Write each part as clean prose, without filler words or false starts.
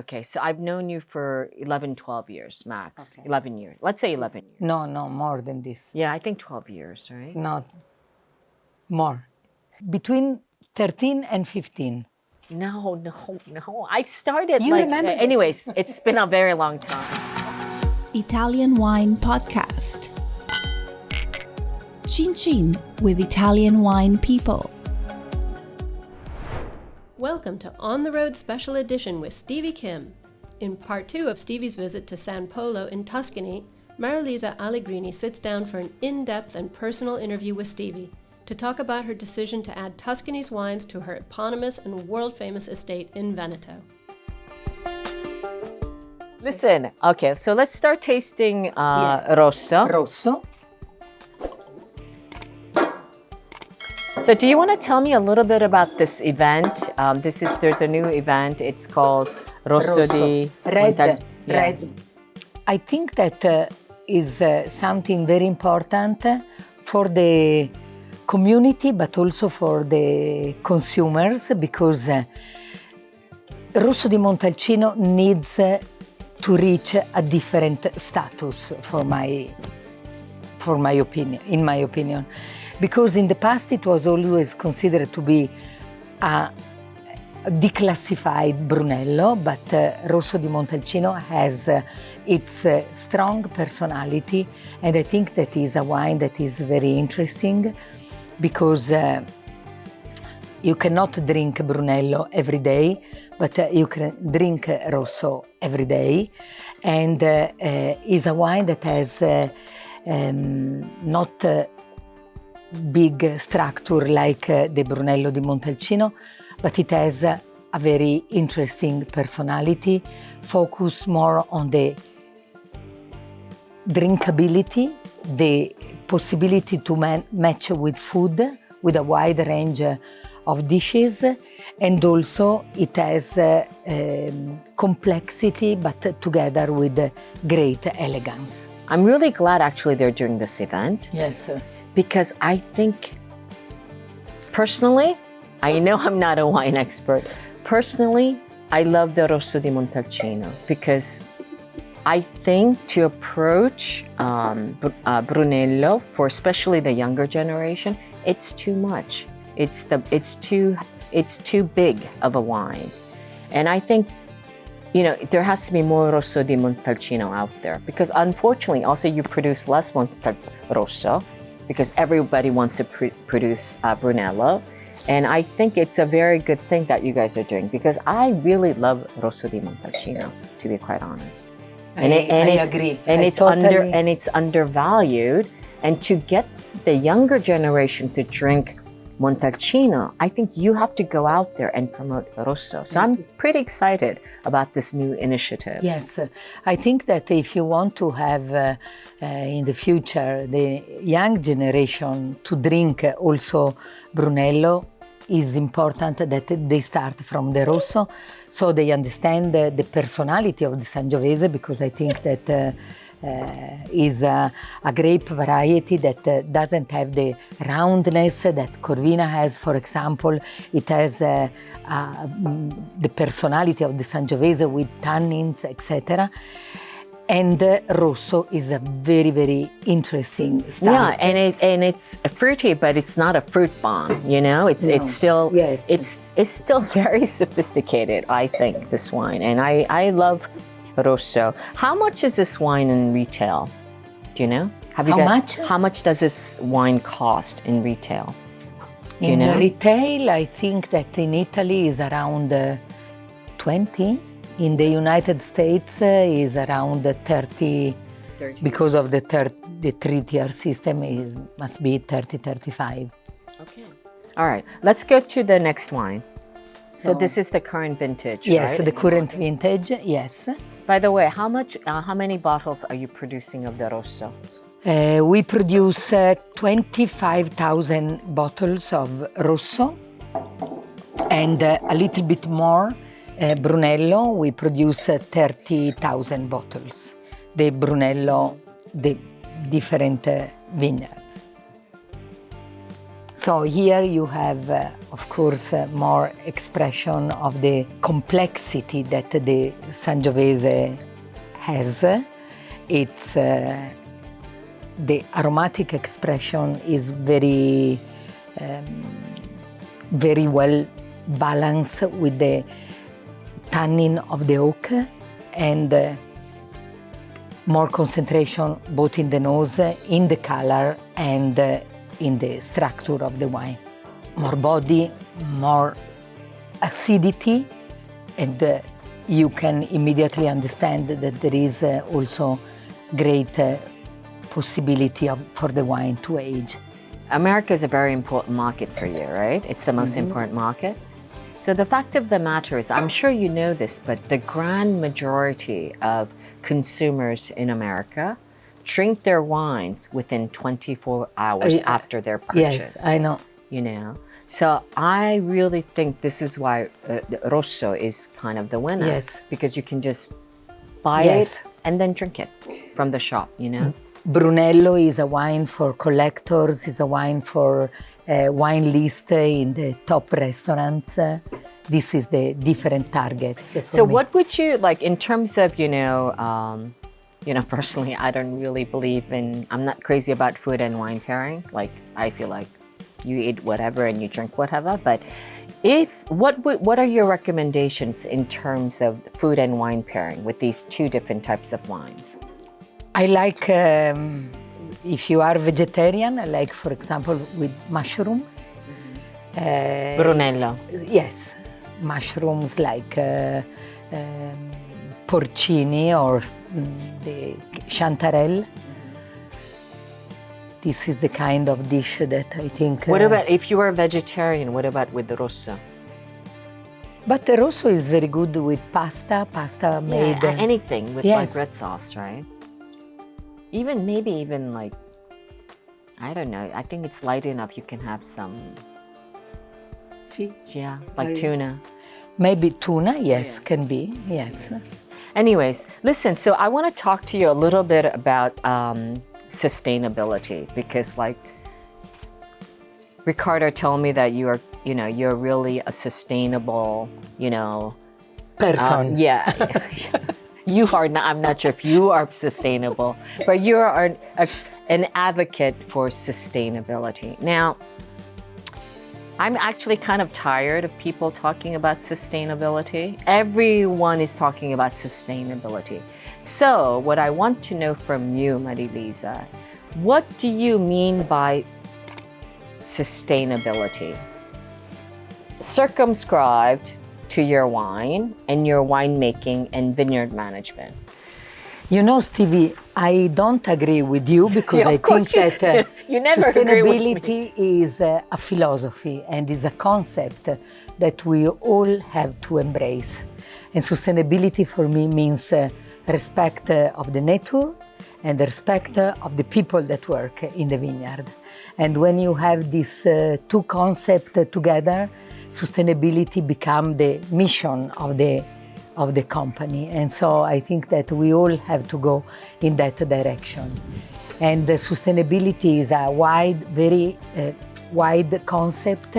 okay, so I've known you for 11, 12 years max. Okay. 11 years. Let's say 11 years. No, more than this. Yeah, I think 12 years, right? Not more. Between 13 and 15. No. I started you remember? Anyways, it's been a very long time. Italian Wine Podcast. Chin Chin with Italian wine people. Welcome to On the Road Special Edition with Stevie Kim. In part 2 of Stevie's visit to San Polo in Tuscany, Marilisa Allegrini sits down for an in-depth and personal interview with Stevie to talk about her decision to add Tuscany's wines to her eponymous and world-famous estate in Veneto. Listen, okay, so let's start tasting Rosso. Rosso. So do you want to tell me a little bit about this event? There's a new event. It's called Rosso di Montalcino. Red. I think that is something very important for the community, but also for the consumers, because Rosso di Montalcino needs to reach a different status, in my opinion. Because in the past it was always considered to be a declassified Brunello, but Rosso di Montalcino has its strong personality, and I think that is a wine that is very interesting because you cannot drink Brunello every day, but you can drink Rosso every day, and is a wine that has not big structure like the Brunello di Montalcino, but it has a very interesting personality, focus more on the drinkability, the possibility to match with food, with a wide range of dishes, and also it has complexity, but together with great elegance. I'm really glad actually they're doing this event. Yes, sir. Because I think, personally, I know I'm not a wine expert. Personally, I love the Rosso di Montalcino because I think to approach Brunello for especially the younger generation, it's too much. It's too big of a wine, and I think there has to be more Rosso di Montalcino out there because unfortunately, also you produce less Rosso. Because everybody wants to produce Brunello. And I think it's a very good thing that you guys are doing because I really love Rosso di Montalcino, to be quite honest. I agree. And it's undervalued. And to get the younger generation to drink Montalcino, I think you have to go out there and promote Rosso. So I'm pretty excited about this new initiative. Yes, I think that if you want to have in the future the young generation to drink also Brunello, is important that they start from the Rosso so they understand the personality of the Sangiovese, because I think that is a grape variety that doesn't have the roundness that Corvina has, for example. It has the personality of the Sangiovese with tannins, etc. And Rosso is a very, very interesting style. Yeah, and it's fruity, but it's not a fruit bomb. It's still it's still very sophisticated. I think this wine, and I love Rosso. How much is this wine in retail? Do you know? How much does this wine cost in retail? Do you know? Retail, I think that in Italy is around 20. In the United States is around 30. Because of the 3-tier system, must be 30-35. Okay. All right. Let's go to the next wine. So this is the current vintage, yes, right? The current vintage, yes. By the way, how many bottles are you producing of the Rosso? We produce 25,000 bottles of Rosso and a little bit more Brunello. We produce 30,000 bottles. The Brunello, the different vineyards. So here you have, of course, more expression of the complexity that the Sangiovese has. It's the aromatic expression is very well balanced with the tannin of the oak and more concentration both in the nose, in the color, and in the structure of the wine. More body, more acidity, and you can immediately understand that there is also great possibility for the wine to age. America is a very important market for you, right? It's the most important market. So the fact of the matter is, I'm sure you know this, but the grand majority of consumers in America drink their wines within 24 hours after their purchase. Yes, I know. You know, so I really think this is why Rosso is kind of the winner. Yes. Because you can just buy it and then drink it from the shop, you know? Brunello is a wine for collectors, is a wine for wine list in the top restaurants. This is the different targets. So what would you, like in terms of, personally, I don't really believe in, I'm not crazy about food and wine pairing. Like, I feel like you eat whatever and you drink whatever. But what are your recommendations in terms of food and wine pairing with these two different types of wines? I like, if you are vegetarian, I like, for example, with mushrooms. Brunello. Yes, mushrooms like porcini or the chanterelle. This is the kind of dish that I think... What about, if you were a vegetarian, what about with the Rosso? But the Rosso is very good with pasta made... anything with like red sauce, right? Maybe even like, I don't know, I think it's light enough you can have some... Fish? Yeah, like tuna. Maybe tuna, yes, can be, yes. Anyways, listen, so I want to talk to you a little bit about sustainability, because like Ricardo told me that you're really a sustainable, person. You are not, I'm not sure if you are sustainable, but you are an advocate for sustainability. Now, I'm actually kind of tired of people talking about sustainability. Everyone is talking about sustainability. So what I want to know from you, Marilisa, what do you mean by sustainability? Circumscribed to your wine and your winemaking and vineyard management. You know, Stevie, I don't agree with you because I think that you never agree with me. Sustainability is a philosophy and is a concept that we all have to embrace. And sustainability for me means respect of the nature and the respect of the people that work in the vineyard. And when you have these two concepts together, sustainability becomes the mission of the company. And so I think that we all have to go in that direction. And sustainability is a very wide concept.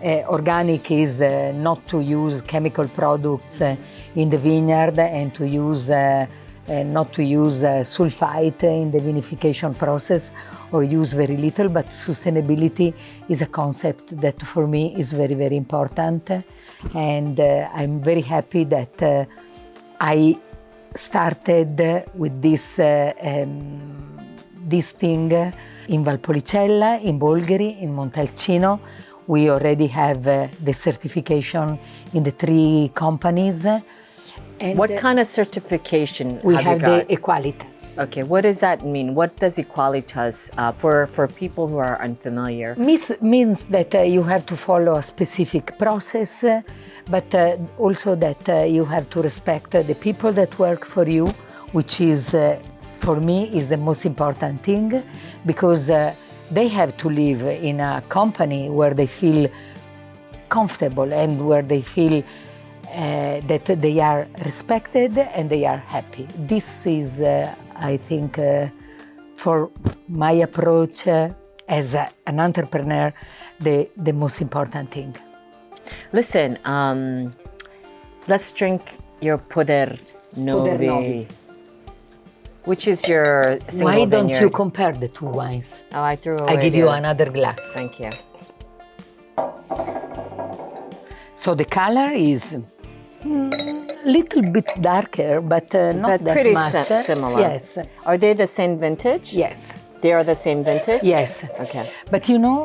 Organic is not to use chemical products in the vineyard and to use not to use sulfite in the vinification process or use very little, but sustainability is a concept that for me is very, very important. And I'm very happy that I started with this thing in Valpolicella, in Bolgheri, in Montalcino. We already have the certification in the 3 companies. And what kind of certification we have you got? The Equalitas. Okay, what does that mean? What does Equalitas, for people who are unfamiliar? Means that you have to follow a specific process, but also that you have to respect the people that work for you, which is, for me, is the most important thing, because they have to live in a company where they feel comfortable and where they feel that they are respected and they are happy. This is, I think, for my approach as an entrepreneur, the most important thing. Listen, let's drink your Poder Novi, which is your single Why don't vineyard. you compare the two wines? Oh, I threw away I give you the- another glass. Thank you. So the color is a little bit darker, but not But that pretty much. similar. Yes, Are they the same vintage? yes, They are the same vintage? yes. Okay. But you know,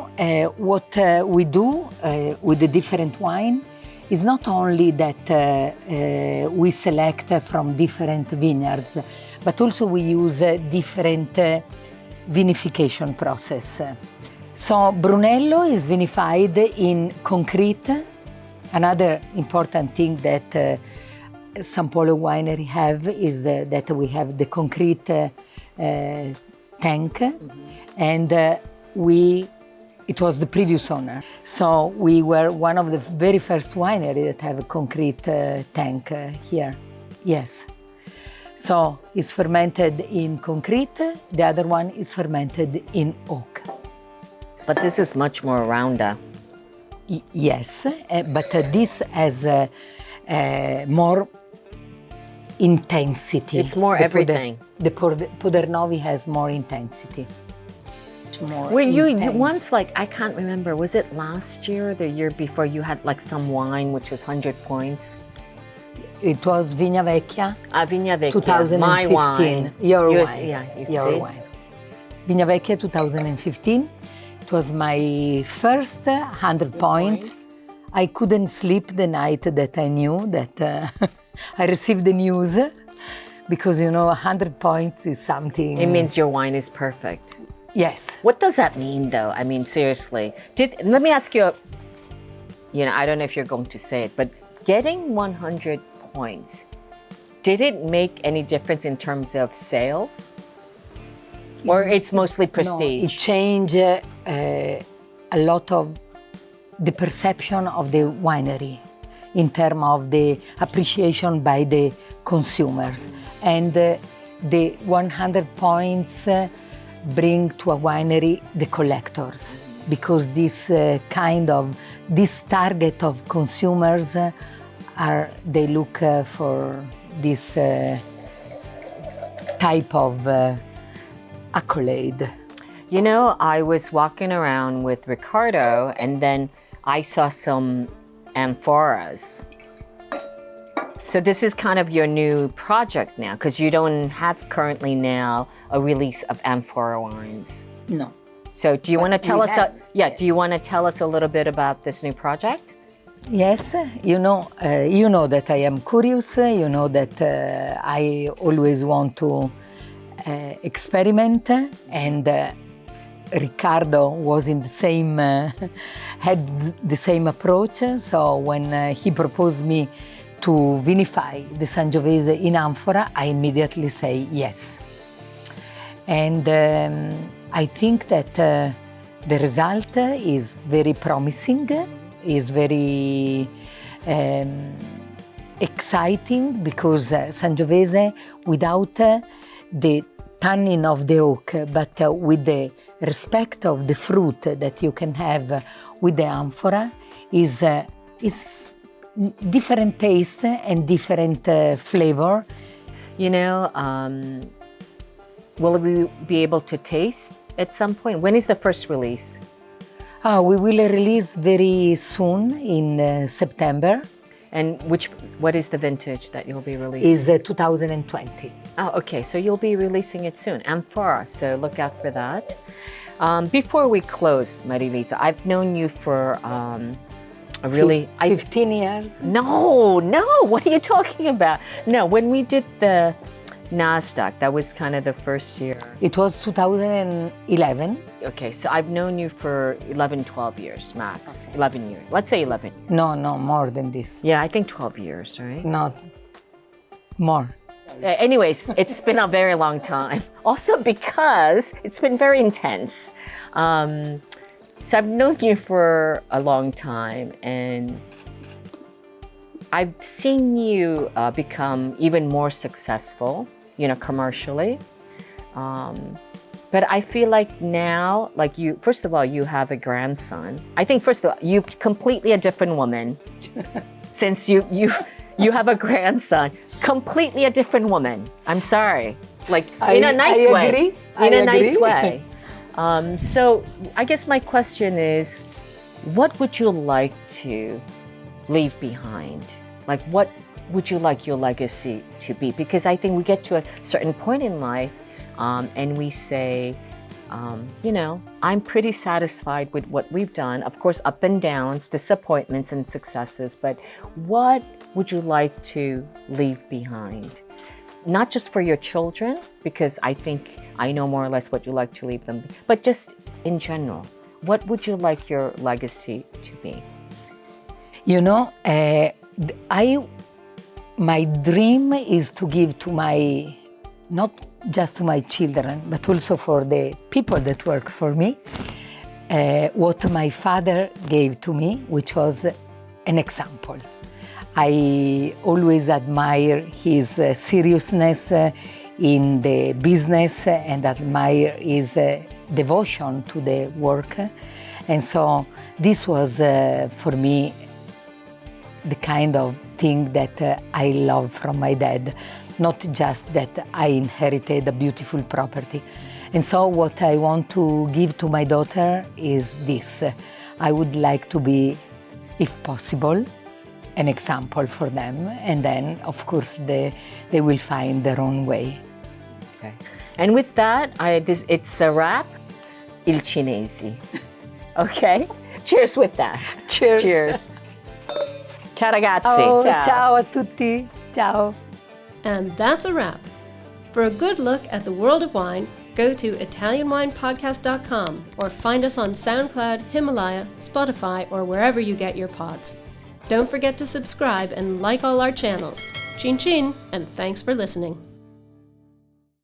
what we do with the different wine is not only that we select from different vineyards, but also we use different vinification process. So Brunello is vinified in concrete. Another important thing that San Polo Winery have is that we have the concrete tank, and it was the previous owner. So we were one of the very first winery that have a concrete tank here. Yes. So it's fermented in concrete, the other one is fermented in oak. But this is much more rounder. Yes, but this has more intensity. It's more everything. The Poder Novi has more intensity. It's more Well, you intense. once, like, I can't remember, was it last year or the year before, you had like some wine which was 100 points? It was Vigna Vecchia, Vigna Vecchia, 2015. my wine. Your Yours- wine. Yeah, you Your see? wine. Vigna Vecchia 2015. It was my first 100 points. I couldn't sleep the night that I knew that I received the news, because 100 points is something. It means your wine is perfect. Yes. What does that mean, though? I mean, seriously. Let me ask you, I don't know if you're going to say it, but getting 100 points, did it make any difference in terms of sales? Or it's mostly prestige? No, it changed a lot of the perception of the winery in terms of the appreciation by the consumers. And the 100 points bring to a winery the collectors, because this target of consumers they look for this type of accolade. I was walking around with Ricardo, and then I saw some Amphoras. So this is kind of your new project now, because you don't have currently now a release of Amphora wines. No. So do you want to tell we us? have, Do you want to tell us a little bit about this new project? Yes, you know that I am curious. You know that I always want to experiment, and Ricardo was in the same, had the same approach. So when he proposed me to vinify the Sangiovese in Amphora, I immediately say yes. And I think that the result is very promising, is very exciting, because Sangiovese, without the tannin of the oak, but with the respect of the fruit that you can have with the Amphora, is different taste and different flavor. Will we be able to taste at some point? When is the first release? We will release very soon in September. And what is the vintage that you'll be releasing? Is 2020. Oh, okay. So you'll be releasing it soon. Amphora. So look out for that. Before we close, Marilisa, I've known you for a really 15 years. No. What are you talking about? No, when we did the NASDAQ, that was kind of the first year. It was 2011. Okay, so I've known you for 11, 12 years max. Okay. 11 years. Let's say 11 years. No, more than this. Yeah, I think 12 years, right? Not more. Anyways, it's been a very long time. Also because it's been very intense. So I've known you for a long time, and I've seen you become even more successful, commercially. But I feel like now, like you, first of all, you have a grandson. I think first of all, you're completely a different woman. Since you have a grandson, completely a different woman. I'm sorry. Like in a nice way. Agree. In a nice agree. way. So I guess my question is, what would you like to leave behind? Like what would you like your legacy to be? Because I think we get to a certain point in life and we say, I'm pretty satisfied with what we've done. Of course, up and downs, disappointments and successes, but what would you like to leave behind? Not just for your children, because I think I know more or less what you like to leave them, but just in general. What would you like your legacy to be? My dream is to give to not just to my children, but also for the people that work for me, what my father gave to me, which was an example. I always admire his seriousness in the business and admire his devotion to the work. And so this was, for me, the kind of thing that I love from my dad, not just that I inherited a beautiful property. And so what I want to give to my daughter is this. I would like to be, if possible, an example for them, and then, of course, they will find their own way. Okay. And with that, it's a wrap. Il Cinesi. Okay? Cheers with that. Cheers. Cheers. Ciao ragazzi. Oh, ciao a tutti. Ciao. And that's a wrap. For a good look at the world of wine, go to ItalianWinePodcast.com or find us on SoundCloud, Himalaya, Spotify, or wherever you get your pods. Don't forget to subscribe and like all our channels. Chin chin, and thanks for listening.